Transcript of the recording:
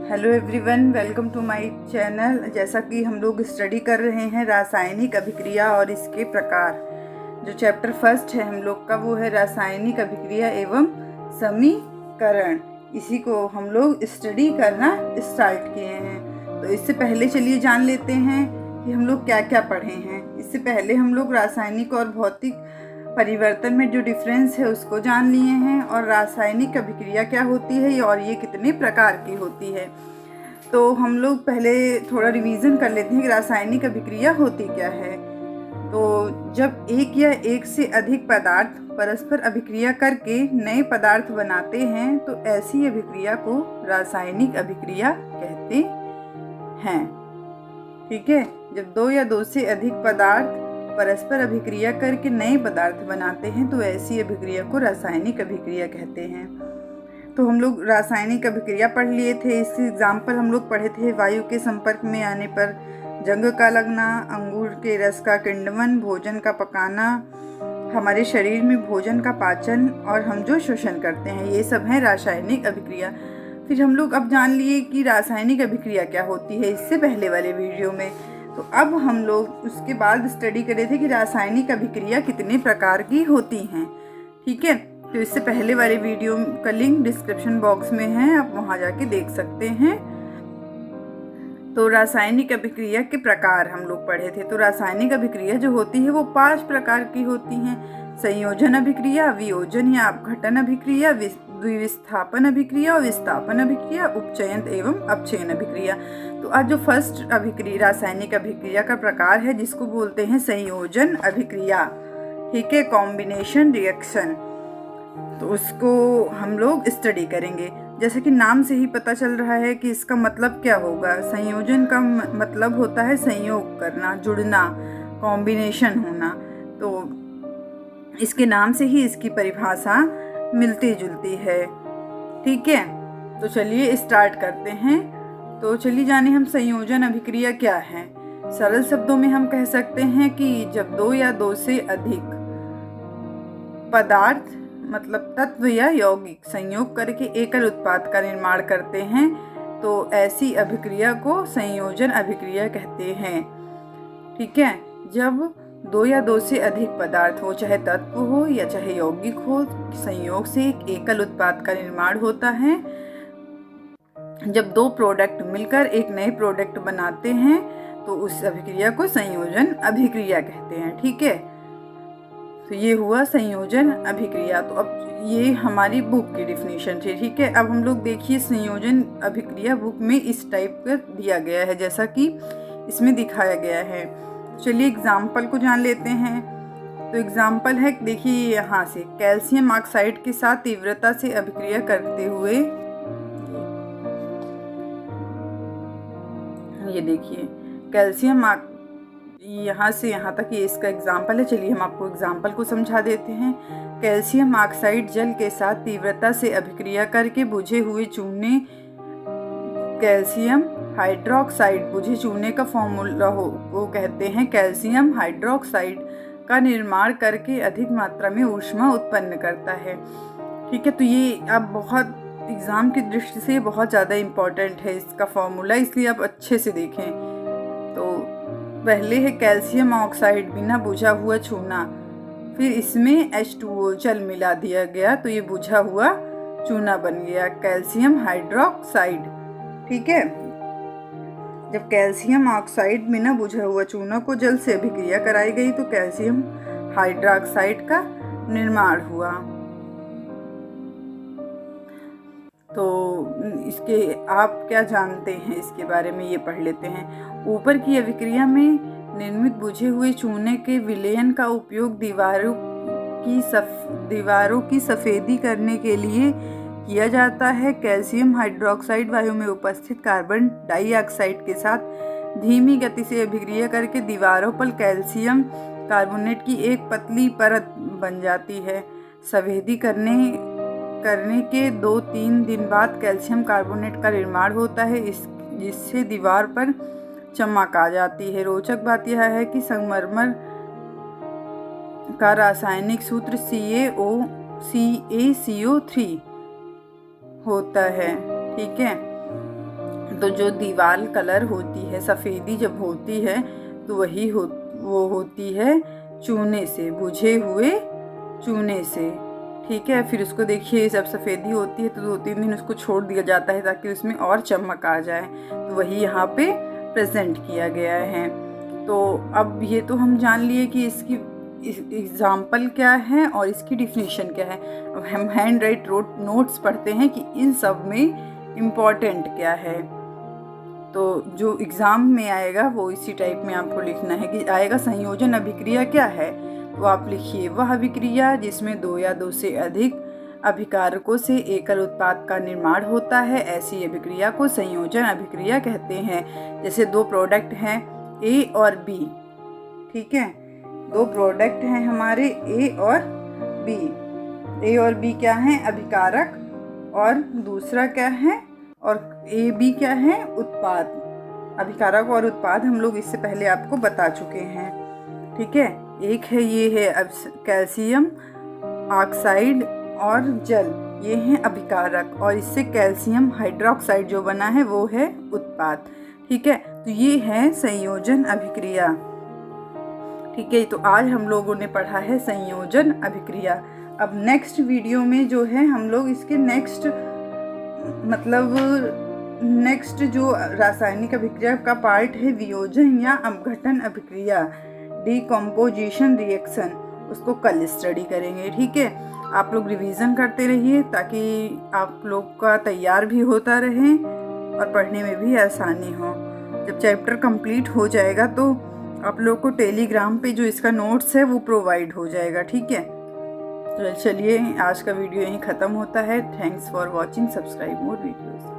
Hello everyone, welcome to my channel. जैसा कि हम लोग स्टडी कर रहे हैं रासायनिक अभिक्रिया और इसके प्रकार। जो चैप्टर फर्स्ट है हम लोग का वो है रासायनिक अभिक्रिया एवं समीकरण। इसी को हम लोग स्टडी करना स्टार्ट किए हैं। तो इससे पहले चलिए जान लेते हैं कि हम लोग क्या क्या पढ़े हैं। इससे पहले हम लोग रासायनिक और भौतिक परिवर्तन में जो डिफरेंस है उसको जान लिए हैं, और रासायनिक अभिक्रिया क्या होती है और ये कितने प्रकार की होती है। तो हम लोग पहले थोड़ा रिवीजन कर लेते हैं कि रासायनिक अभिक्रिया होती क्या है। तो जब एक या एक से अधिक पदार्थ परस्पर अभिक्रिया करके नए पदार्थ बनाते हैं तो ऐसी अभिक्रिया को रासायनिक अभिक्रिया कहते हैं। ठीक है, जब दो या दो से अधिक पदार्थ परस्पर अभिक्रिया करके नए पदार्थ बनाते हैं तो ऐसी अभिक्रिया को रासायनिक अभिक्रिया कहते हैं। तो हम लोग रासायनिक अभिक्रिया पढ़ लिए थे। इसके एग्जाम्पल हम लोग पढ़े थे। वायु के संपर्क में आने पर जंग का लगना, अंगूर के रस का किण्वन, भोजन का पकाना, हमारे शरीर में भोजन का पाचन और हम जो शोषण करते हैं, ये सब है रासायनिक अभिक्रिया। फिर हम लोग अब जान लिए कि रासायनिक अभिक्रिया क्या होती है इससे पहले वाले वीडियो में। तो अब हम लोग उसके बाद स्टडी करे थे कि रासायनिक अभिक्रिया कितने प्रकार की होती हैं। ठीक है, तो इससे पहले वाले वीडियो का लिंक डिस्क्रिप्शन बॉक्स में है, आप वहां जाके देख सकते हैं। तो रासायनिक अभिक्रिया के प्रकार हम लोग पढ़े थे। तो रासायनिक अभिक्रिया जो होती है वो 5 प्रकार की होती हैं। संयोजन अभिक्रिया, वियोजन या अपघटन अभिक्रिया, द्विविस्थापन अभिक्रिया और विस्थापन अभिक्रिया, उपचयन एवं अपचयन अभिक्रिया। तो आज जो फर्स्ट अभिक्रिया रासायनिक अभिक्रिया का प्रकार है जिसको बोलते हैं संयोजन अभिक्रिया। ठीक है, कॉम्बिनेशन रिएक्शन। तो उसको हम लोग स्टडी करेंगे। जैसे कि नाम से ही पता चल रहा है कि इसका मतलब क्या होगा। संयोजन का मतलब होता है संयोग करना, जुड़ना, कॉम्बिनेशन होना। तो इसके नाम से ही इसकी परिभाषा मिलती जुलती है। ठीक है, तो चलिए स्टार्ट करते हैं। तो चलिए जाने हम संयोजन अभिक्रिया क्या है। सरल शब्दों में हम कह सकते हैं कि जब दो या दो से अधिक पदार्थ मतलब तत्व या यौगिक संयोग करके एकल उत्पाद का निर्माण करते हैं तो ऐसी अभिक्रिया को संयोजन अभिक्रिया कहते हैं। ठीक है, जब दो या दो से अधिक पदार्थ हो, चाहे तत्व हो या चाहे यौगिक हो, संयोग से एक एकल उत्पाद का निर्माण होता है। जब दो प्रोडक्ट मिलकर एक नए प्रोडक्ट बनाते हैं तो उस अभिक्रिया को संयोजन अभिक्रिया कहते हैं। ठीक है, तो ये हुआ संयोजन अभिक्रिया। तो अब ये हमारी बुक की डिफिनीशन थी। ठीक है, अब हम लोग देखिए संयोजन अभिक्रिया बुक में इस टाइप का दिया गया है जैसा कि इसमें दिखाया गया है। चलिए एग्जाम्पल को जान लेते हैं। तो एग्जाम्पल है, देखिए यहाँ से कैल्शियम ऑक्साइड के साथ तीव्रता से अभिक्रिया करते हुए, ये देखिए कैल्शियम यहाँ से यहाँ तक ये इसका एग्जाम्पल है। चलिए हम आपको एग्जाम्पल को समझा देते हैं। कैल्शियम ऑक्साइड जल के साथ तीव्रता से अभिक्रिया करके बुझे हुए चूने कैल्शियम हाइड्रोक्साइड, बुझे चूने का फॉर्मूला हो वो कहते हैं कैल्शियम हाइड्रोक्साइड का निर्माण करके अधिक मात्रा में ऊष्मा उत्पन्न करता है। ठीक है, तो ये अब बहुत एग्जाम की दृष्टि से बहुत ज़्यादा इम्पोर्टेंट है इसका फॉर्मूला, इसलिए आप अच्छे से देखें। तो पहले है कैल्शियम ऑक्साइड बिना बुझा हुआ चूना, फिर इसमें H2O जल मिला दिया गया तो ये बुझा हुआ चूना बन गया कैल्शियम हाइड्रोक्साइड। ठीक है, जब कैल्शियम ऑक्साइड बिना बुझा हुआ चूना को जल से अभिक्रिया कराई गई तो कैल्शियम हाइड्रोक्साइड का निर्माण हुआ। तो इसके आप क्या जानते हैं इसके बारे में ये पढ़ लेते हैं। ऊपर की अभिक्रिया में निर्मित बुझे हुए चूने के विलयन का उपयोग दीवारों की सफेदी करने के लिए किया जाता है। कैल्शियम हाइड्रोक्साइड वायु में उपस्थित कार्बन डाइऑक्साइड के साथ धीमी गति से अभिक्रिया करके दीवारों पर कैल्शियम कार्बोनेट की एक पतली परत बन जाती है। सफेदी करने के 2-3 दिन बाद कैल्शियम कार्बोनेट का निर्माण होता है, जिससे दीवार पर चमक आ जाती है। रोचक बात यह है कि संगमरमर का रासायनिक सूत्र CaCO3 होता है। ठीक है, तो जो दीवार कलर होती है, सफ़ेदी जब होती है तो वो होती है चूने से, बुझे हुए चूने से। ठीक है, फिर उसको देखिए जब सफ़ेदी होती है तो 2-3 दिन उसको छोड़ दिया जाता है ताकि उसमें और चमक आ जाए। तो वही यहाँ पे प्रेजेंट किया गया है। तो अब ये तो हम जान लिए कि इसकी एग्ज़ाम्पल क्या है और इसकी डिफिनीशन क्या है। अब हम हैंड राइट नोट्स पढ़ते हैं कि इन सब में इम्पॉर्टेंट क्या है। तो जो एग्ज़ाम में आएगा वो इसी टाइप में आपको लिखना है कि आएगा संयोजन अभिक्रिया क्या है। तो आप लिखिए वह अभिक्रिया जिसमें 2 या 2 से अधिक अभिकारकों से एकल उत्पाद का निर्माण होता है, ऐसी अभिक्रिया को संयोजन अभिक्रिया कहते हैं। जैसे 2 प्रोडक्ट हैं ए और बी, ठीक है, 2 प्रोडक्ट हैं हमारे ए और बी। ए और बी क्या है? अभिकारक, और दूसरा क्या है, और ए बी क्या है? उत्पाद। अभिकारक और उत्पाद हम लोग इससे पहले आपको बता चुके हैं। ठीक है, एक है ये है अब कैल्शियम ऑक्साइड और जल, ये हैं अभिकारक, और इससे कैल्शियम हाइड्रोक्साइड जो बना है वो है उत्पाद। ठीक है, तो ये है संयोजन अभिक्रिया। ठीक है, तो आज हम लोगों ने पढ़ा है संयोजन अभिक्रिया। अब नेक्स्ट वीडियो में जो है हम लोग इसके नेक्स्ट जो रासायनिक अभिक्रिया का पार्ट है वियोजन या अपघटन अभिक्रिया, डिकम्पोजिशन रिएक्शन, उसको कल स्टडी करेंगे। ठीक है, आप लोग रिवीजन करते रहिए ताकि आप लोग का तैयार भी होता रहे और पढ़ने में भी आसानी हो। जब चैप्टर कंप्लीट हो जाएगा तो आप लोग को टेलीग्राम पे जो इसका नोट्स है वो प्रोवाइड हो जाएगा। ठीक है, तो चलिए आज का वीडियो यहीं ख़त्म होता है। Thanks for watching, subscribe more videos.